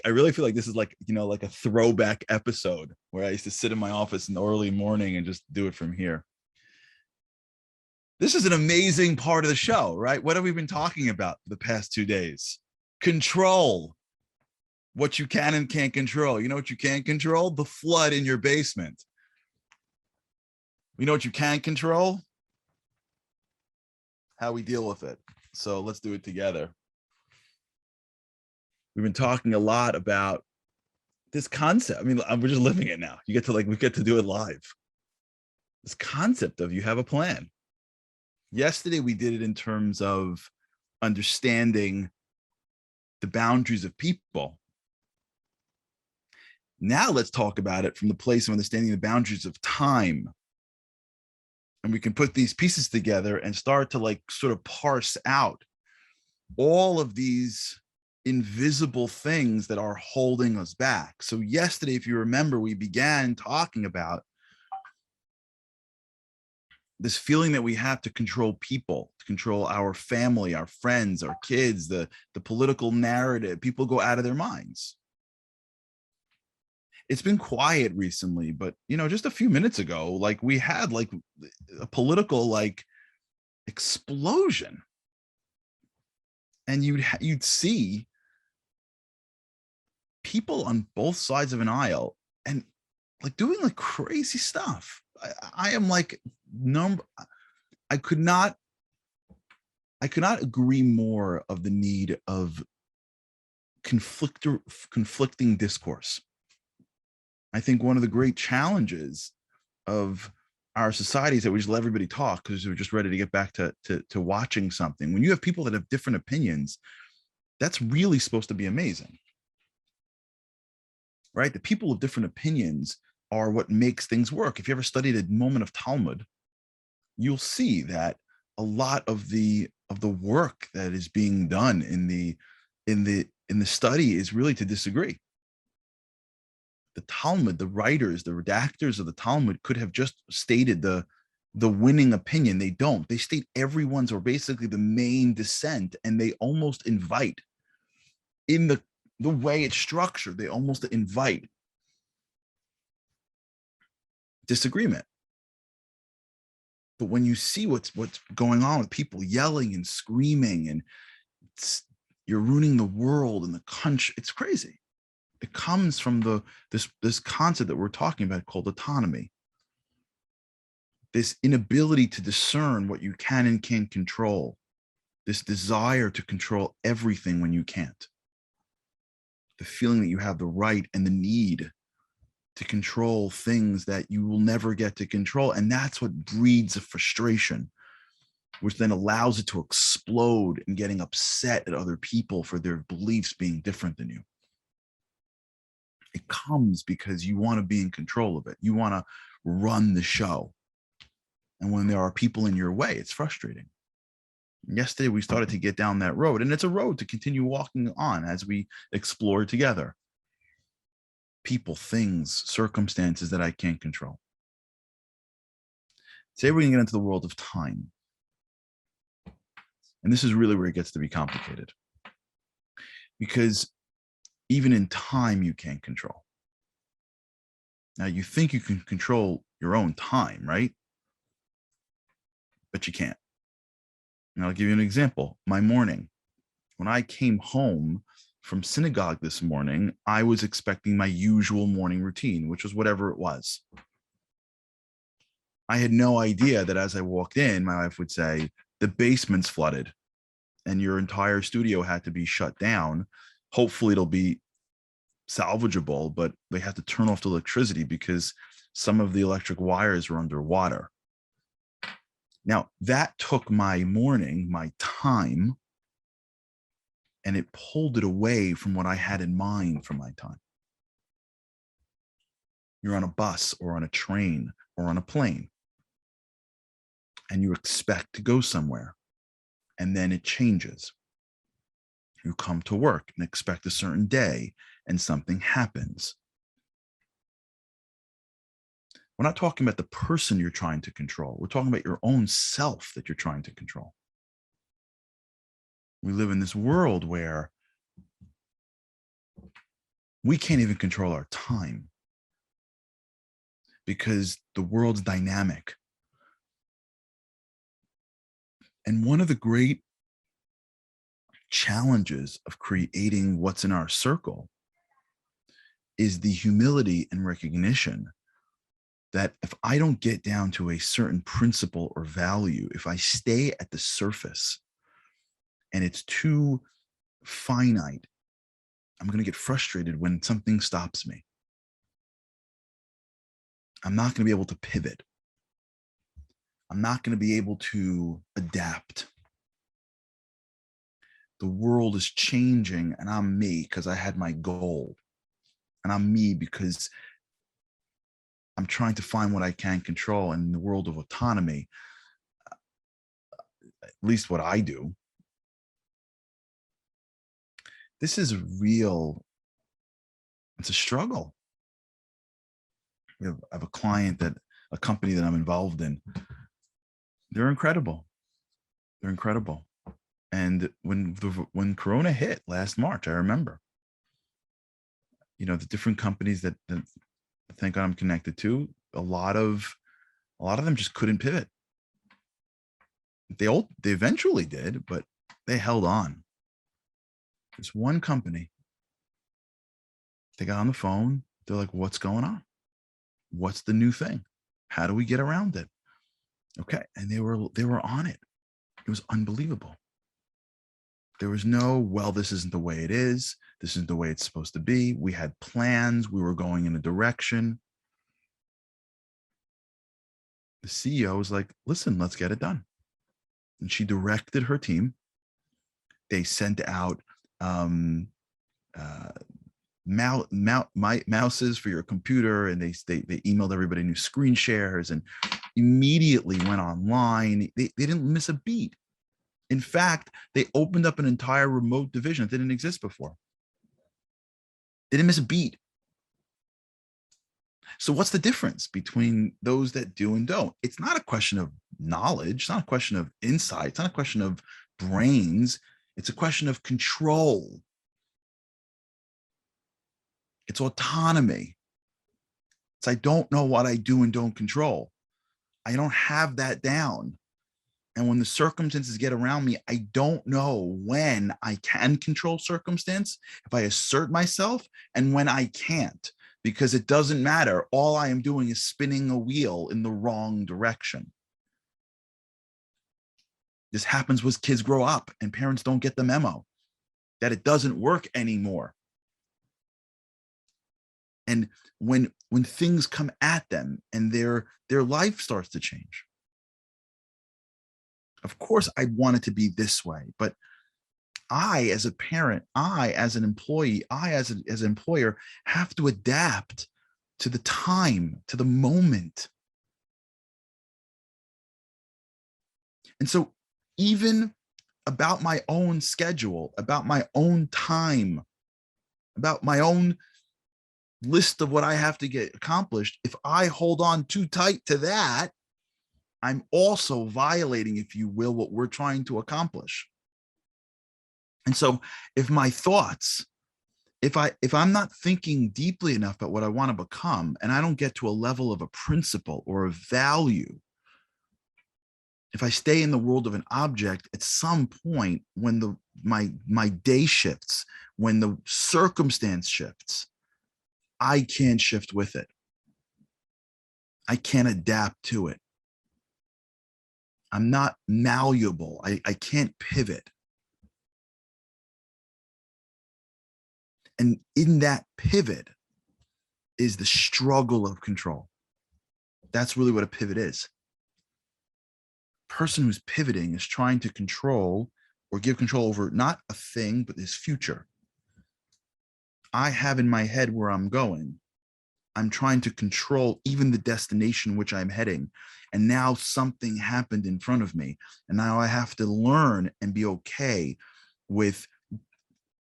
I really feel like this is like, like a throwback episode where I used to sit in my office in the early morning and just do it from here. This is an amazing part of the show, right? What have we been talking about the past 2 days? Control what you can and can't control. You know what you can't control? The flood in your basement. You know what you can control? How we deal with it. So let's do it together. We've been talking a lot about this concept. I mean, we're just living it now. We get to do it live. This concept of you have a plan. Yesterday, we did it in terms of understanding the boundaries of people. Now let's talk about it from the place of understanding the boundaries of time. And we can put these pieces together and start to sort of parse out all of these invisible things that are holding us back. So yesterday, if you remember, we began talking about this feeling that we have to control people, to control our family, our friends, our kids, the political narrative. People go out of their minds. It's been quiet recently, but just a few minutes ago, we had a political explosion, and you'd see people on both sides of an aisle and doing crazy stuff. I am I could not agree more of the need of conflicting discourse. I think one of the great challenges of our society is that we just let everybody talk because we're just ready to get back to watching something. When you have people that have different opinions, that's really supposed to be amazing, right? The people with different opinions are what makes things work. If you ever studied a moment of Talmud, you'll see that a lot of the work that is being done in the study is really to disagree. The Talmud, the writers, the redactors of the Talmud could have just stated the winning opinion. They don't. They state everyone's, or basically the main dissent, and they almost invite, in the way it's structured, they almost invite disagreement. But when you see what's going on with people yelling and screaming, and you're ruining the world and the country, it's crazy. It comes from this concept that we're talking about called autonomy. This inability to discern what you can and can't control. This desire to control everything when you can't. The feeling that you have the right and the need to control things that you will never get to control. And that's what breeds a frustration, which then allows it to explode and getting upset at other people for their beliefs being different than you. It comes because you want to be in control of it. You want to run the show. And when there are people in your way, it's frustrating. Yesterday, we started to get down that road, and it's a road to continue walking on as we explore together. People, things, circumstances that I can't control. Today, we're going to get into the world of time. And this is really where it gets to be complicated. Because even in time, you can't control. Now, you think you can control your own time, right? But you can't. And I'll give you an example. My morning, when I came home from synagogue this morning, I was expecting my usual morning routine, which was whatever it was. I had no idea that as I walked in, my wife would say, the basement's flooded and your entire studio had to be shut down. Hopefully it'll be salvageable, but they have to turn off the electricity because some of the electric wires were underwater. Now, that took my morning, my time, and it pulled it away from what I had in mind for my time. You're on a bus or on a train or on a plane, and you expect to go somewhere, and then it changes. You come to work and expect a certain day, and something happens. We're not talking about the person you're trying to control. We're talking about your own self that you're trying to control. We live in this world where We can't even control our time because the world's dynamic. And one of the great challenges of creating what's in our circle is the humility and recognition that if I don't get down to a certain principle or value, if I stay at the surface and it's too finite, I'm going to get frustrated when something stops me. I'm not going to be able to pivot. I'm not going to be able to adapt. The world is changing and I'm me because I had my goal. And I'm me because I'm trying to find what I can control. And in the world of autonomy, at least what I do, this is real. It's a struggle. I have a client a company that I'm involved in. They're incredible. They're incredible. And when Corona hit last March, I remember, the different companies that thank God I'm connected to, a lot of them just couldn't pivot. They eventually did, but they held on. There's one company. They got on the phone. They're like, what's going on? What's the new thing? How do we get around it? Okay. And they were on it. It was unbelievable. There was no, well, this isn't the way it is. This isn't the way it's supposed to be. We had plans. We were going in a direction. The CEO was like, listen, let's get it done. And she directed her team. They sent out mouses for your computer, and they emailed everybody new screen shares and immediately went online. They didn't miss a beat. In fact, they opened up an entire remote division that didn't exist before. They didn't miss a beat. So what's the difference between those that do and don't? It's not a question of knowledge. It's not a question of insight. It's not a question of brains. It's a question of control. It's autonomy. It's I don't know what I do and don't control. I don't have that down. And when the circumstances get around me, I don't know when I can control circumstance, if I assert myself, and when I can't, because it doesn't matter. All I am doing is spinning a wheel in the wrong direction. This happens when kids grow up and parents don't get the memo that it doesn't work anymore. And when things come at them and their life starts to change, of course, I want it to be this way, but I, as a parent, I, as an employee, I, as an employer, have to adapt to the time, to the moment. And so, even about my own schedule, about my own time, about my own list of what I have to get accomplished, if I hold on too tight to that, I'm also violating, if you will, what we're trying to accomplish. And so if my thoughts, if I'm not thinking deeply enough about what I want to become, and I don't get to a level of a principle or a value, if I stay in the world of an object, at some point when my day shifts, when the circumstance shifts, I can't shift with it. I can't adapt to it. I'm not malleable. I can't pivot. And in that pivot is the struggle of control. That's really what a pivot is. Person who's pivoting is trying to control or give control over not a thing, but his future. I have in my head where I'm going. I'm trying to control even the destination which I'm heading. And now something happened in front of me. And now I have to learn and be okay with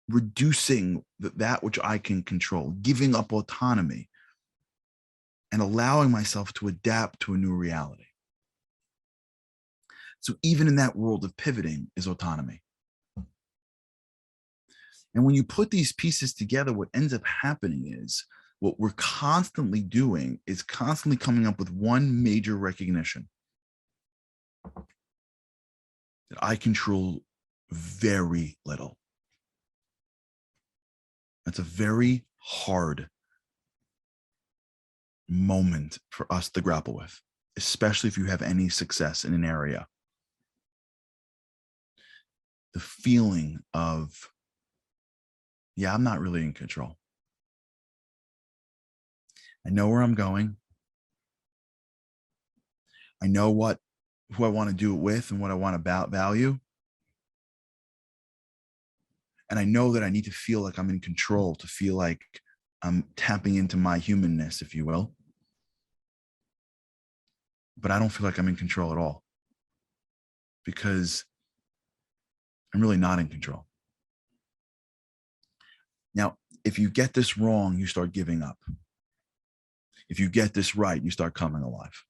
reducing that which I can control, giving up autonomy, and allowing myself to adapt to a new reality. So even in that world of pivoting is autonomy. And when you put these pieces together, what ends up happening is what we're constantly doing is constantly coming up with one major recognition that I control very little. That's a very hard moment for us to grapple with, especially if you have any success in an area. The feeling of, yeah, I'm not really in control. I know where I'm going. I know who I want to do it with and what I want to value. And I know that I need to feel like I'm in control, to feel like I'm tapping into my humanness, if you will. But I don't feel like I'm in control at all, because I'm really not in control. Now, if you get this wrong, you start giving up. If you get this right, you start coming alive.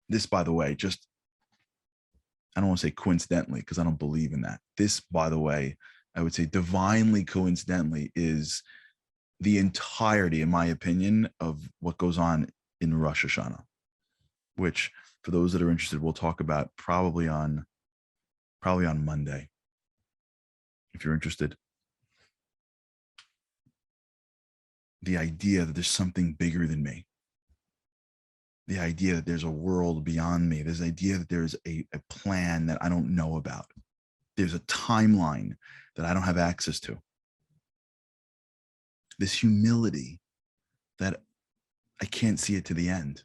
This, by the way, just, I don't want to say coincidentally, because I don't believe in that. This, by the way, I would say divinely coincidentally, is the entirety, in my opinion, of what goes on in Rosh Hashanah, which, for those that are interested, we'll talk about probably on Monday, if you're interested. The idea that there's something bigger than me, the idea that there's a world beyond me, there's the idea that there's a plan that I don't know about, there's a timeline that I don't have access to, this humility that I can't see it to the end.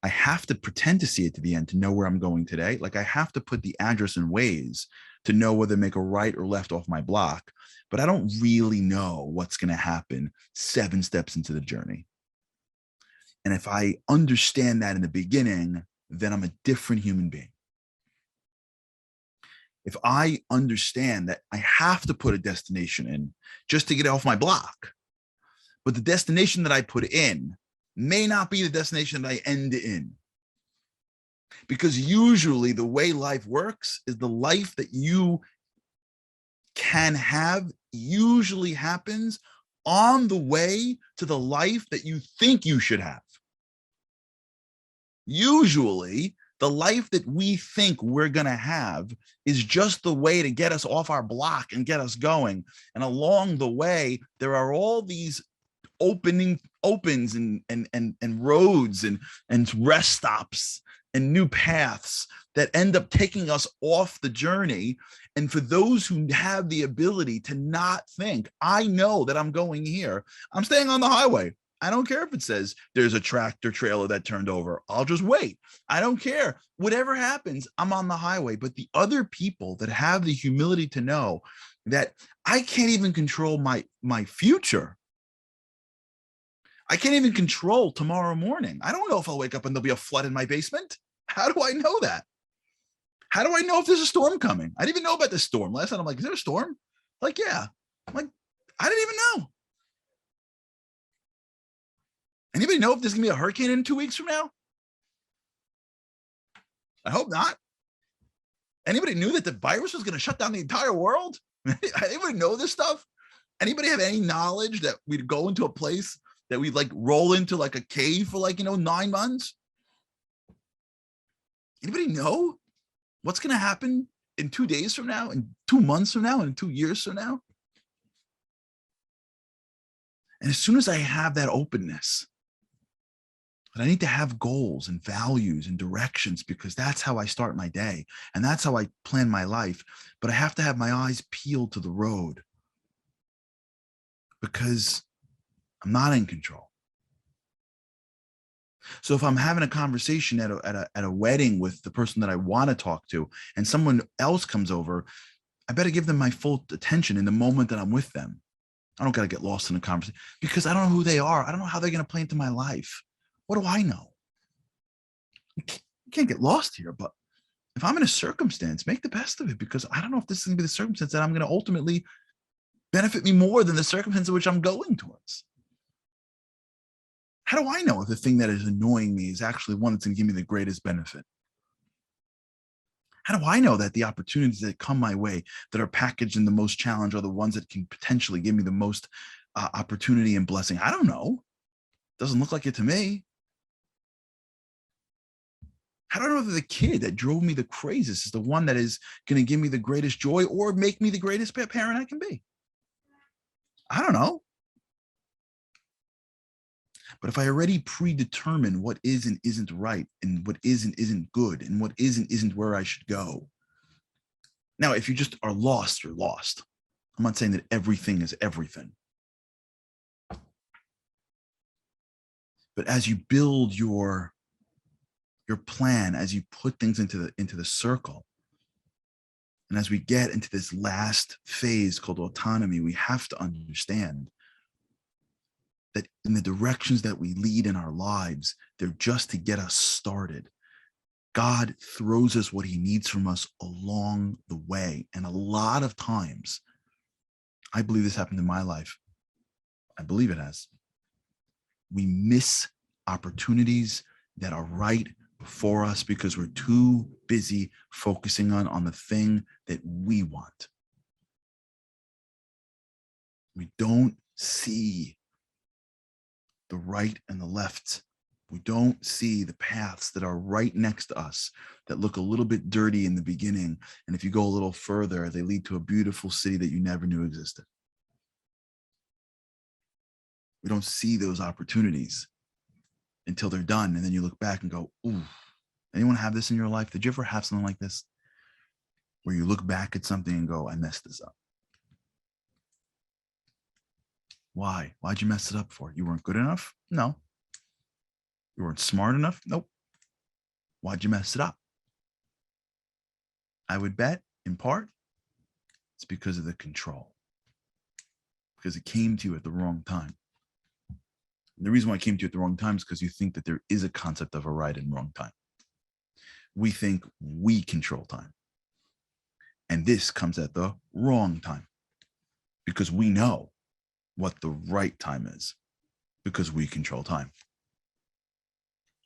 I have to pretend to see it to the end to know where I'm going today. Like, I have to put the address in Waze to know whether to make a right or left off my block, but I don't really know what's going to happen 7 steps into the journey. And if I understand that in the beginning, then I'm a different human being. If I understand that I have to put a destination in just to get off my block, but the destination that I put in may not be the destination that I end in. Because usually the way life works is the life that you can have usually happens on the way to the life that you think you should have. Usually, the life that we think we're going to have is just the way to get us off our block and get us going. And along the way, there are all these opens and roads and rest stops and new paths that end up taking us off the journey. And for those who have the ability to not think, I know that I'm going here, I'm staying on the highway. I don't care if it says there's a tractor trailer that turned over. I'll just wait. I don't care. Whatever happens, I'm on the highway. But the other people that have the humility to know that I can't even control my future. I can't even control tomorrow morning. I don't know if I'll wake up and there'll be a flood in my basement. How do I know that? How do I know if there's a storm coming? I didn't even know about this storm. Last night I'm like, is there a storm? Like, yeah. I'm like, I didn't even know. Anybody know if there's gonna be a hurricane in 2 weeks from now? I hope not. Anybody knew that the virus was gonna shut down the entire world? Anybody know this stuff? Anybody have any knowledge that we'd go into a place that we'd like roll into like a cave for like, 9 months? Anybody know what's going to happen in 2 days from now, in 2 months from now, and 2 years from now? And as soon as I have that openness, that I need to have goals and values and directions, because that's how I start my day and that's how I plan my life. But I have to have my eyes peeled to the road, because I'm not in control. So if I'm having a conversation at a wedding with the person that I want to talk to, and someone else comes over, I better give them my full attention in the moment that I'm with them. I don't got to get lost in the conversation, because I don't know who they are. I don't know how they're going to play into my life. What do I know? You can't get lost here, but if I'm in a circumstance, make the best of it, because I don't know if this is going to be the circumstance that I'm going to ultimately benefit me more than the circumstance in which I'm going towards. How do I know if the thing that is annoying me is actually one that's going to give me the greatest benefit? How do I know that the opportunities that come my way that are packaged in the most challenge are the ones that can potentially give me the most opportunity and blessing? I don't know. Doesn't look like it to me. How do I know that the kid that drove me the craziest is the one that is going to give me the greatest joy or make me the greatest parent I can be? I don't know. But if I already predetermine what is and isn't right, and what is and isn't good, and what is and isn't where I should go. Now, if you just are lost, you're lost. I'm not saying that everything is everything. But as you build your plan, as you put things into the circle, and as we get into this last phase called autonomy, we have to understand that in the directions that we lead in our lives, they're just to get us started. God throws us what he needs from us along the way. And a lot of times, I believe this happened in my life. I believe it has. We miss opportunities that are right before us because we're too busy focusing on the thing that we want. We don't see the right and the left. We don't see the paths that are right next to us that look a little bit dirty in the beginning. And if you go a little further, they lead to a beautiful city that you never knew existed. We don't see those opportunities until they're done. And then you look back and go, ooh, anyone have this in your life? Did you ever have something like this? Where you look back at something and go, I messed this up. Why? Why'd you mess it up for? You weren't good enough? No. You weren't smart enough? Nope. Why'd you mess it up? I would bet, in part, it's because of the control. Because it came to you at the wrong time. And the reason why it came to you at the wrong time is because you think that there is a concept of a right and wrong time. We think we control time. And this comes at the wrong time. Because we know what the right time is. Because we control time.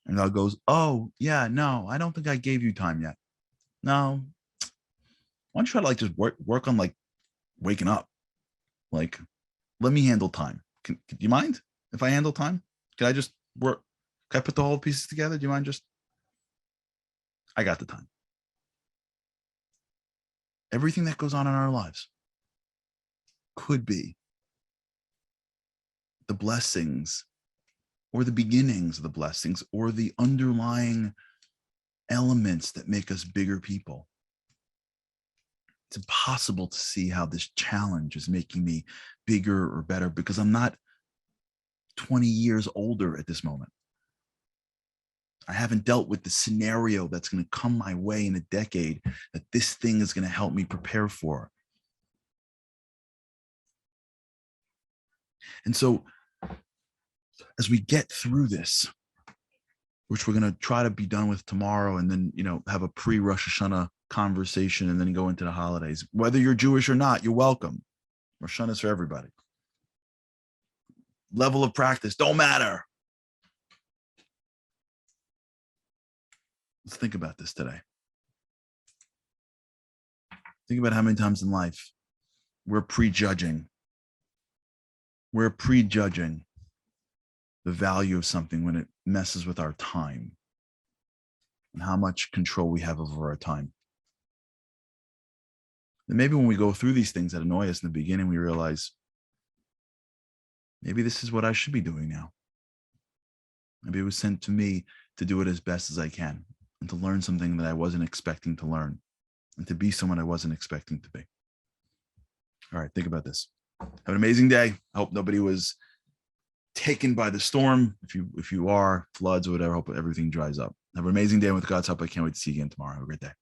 And God goes, oh, yeah, no, I don't think I gave you time yet. No. Why don't you try to like just work on like waking up? Like, let me handle time. Do you mind if I handle time? Can I just work? Can I put the whole pieces together? Do you mind just? I got the time. Everything that goes on in our lives could be the blessings or the beginnings of the blessings or the underlying elements that make us bigger people. It's impossible to see how this challenge is making me bigger or better because I'm not 20 years older at this moment. I haven't dealt with the scenario that's going to come my way in a decade that this thing is going to help me prepare for. And so as we get through this, which we're going to try to be done with tomorrow and then, have a pre-Rosh Hashanah conversation and then go into the holidays. Whether you're Jewish or not, you're welcome. Rosh Hashanah is for everybody. Level of practice don't matter. Let's think about this today. Think about how many times in life we're prejudging. We're prejudging the value of something when it messes with our time and how much control we have over our time. And maybe when we go through these things that annoy us in the beginning, we realize maybe this is what I should be doing now. Maybe it was sent to me to do it as best as I can and to learn something that I wasn't expecting to learn and to be someone I wasn't expecting to be. All right, think about this. Have an amazing day. I hope nobody was taken by the storm. If you are, floods or whatever, I hope everything dries up. Have an amazing day. And with God's help, I can't wait to see you again tomorrow. Have a great day.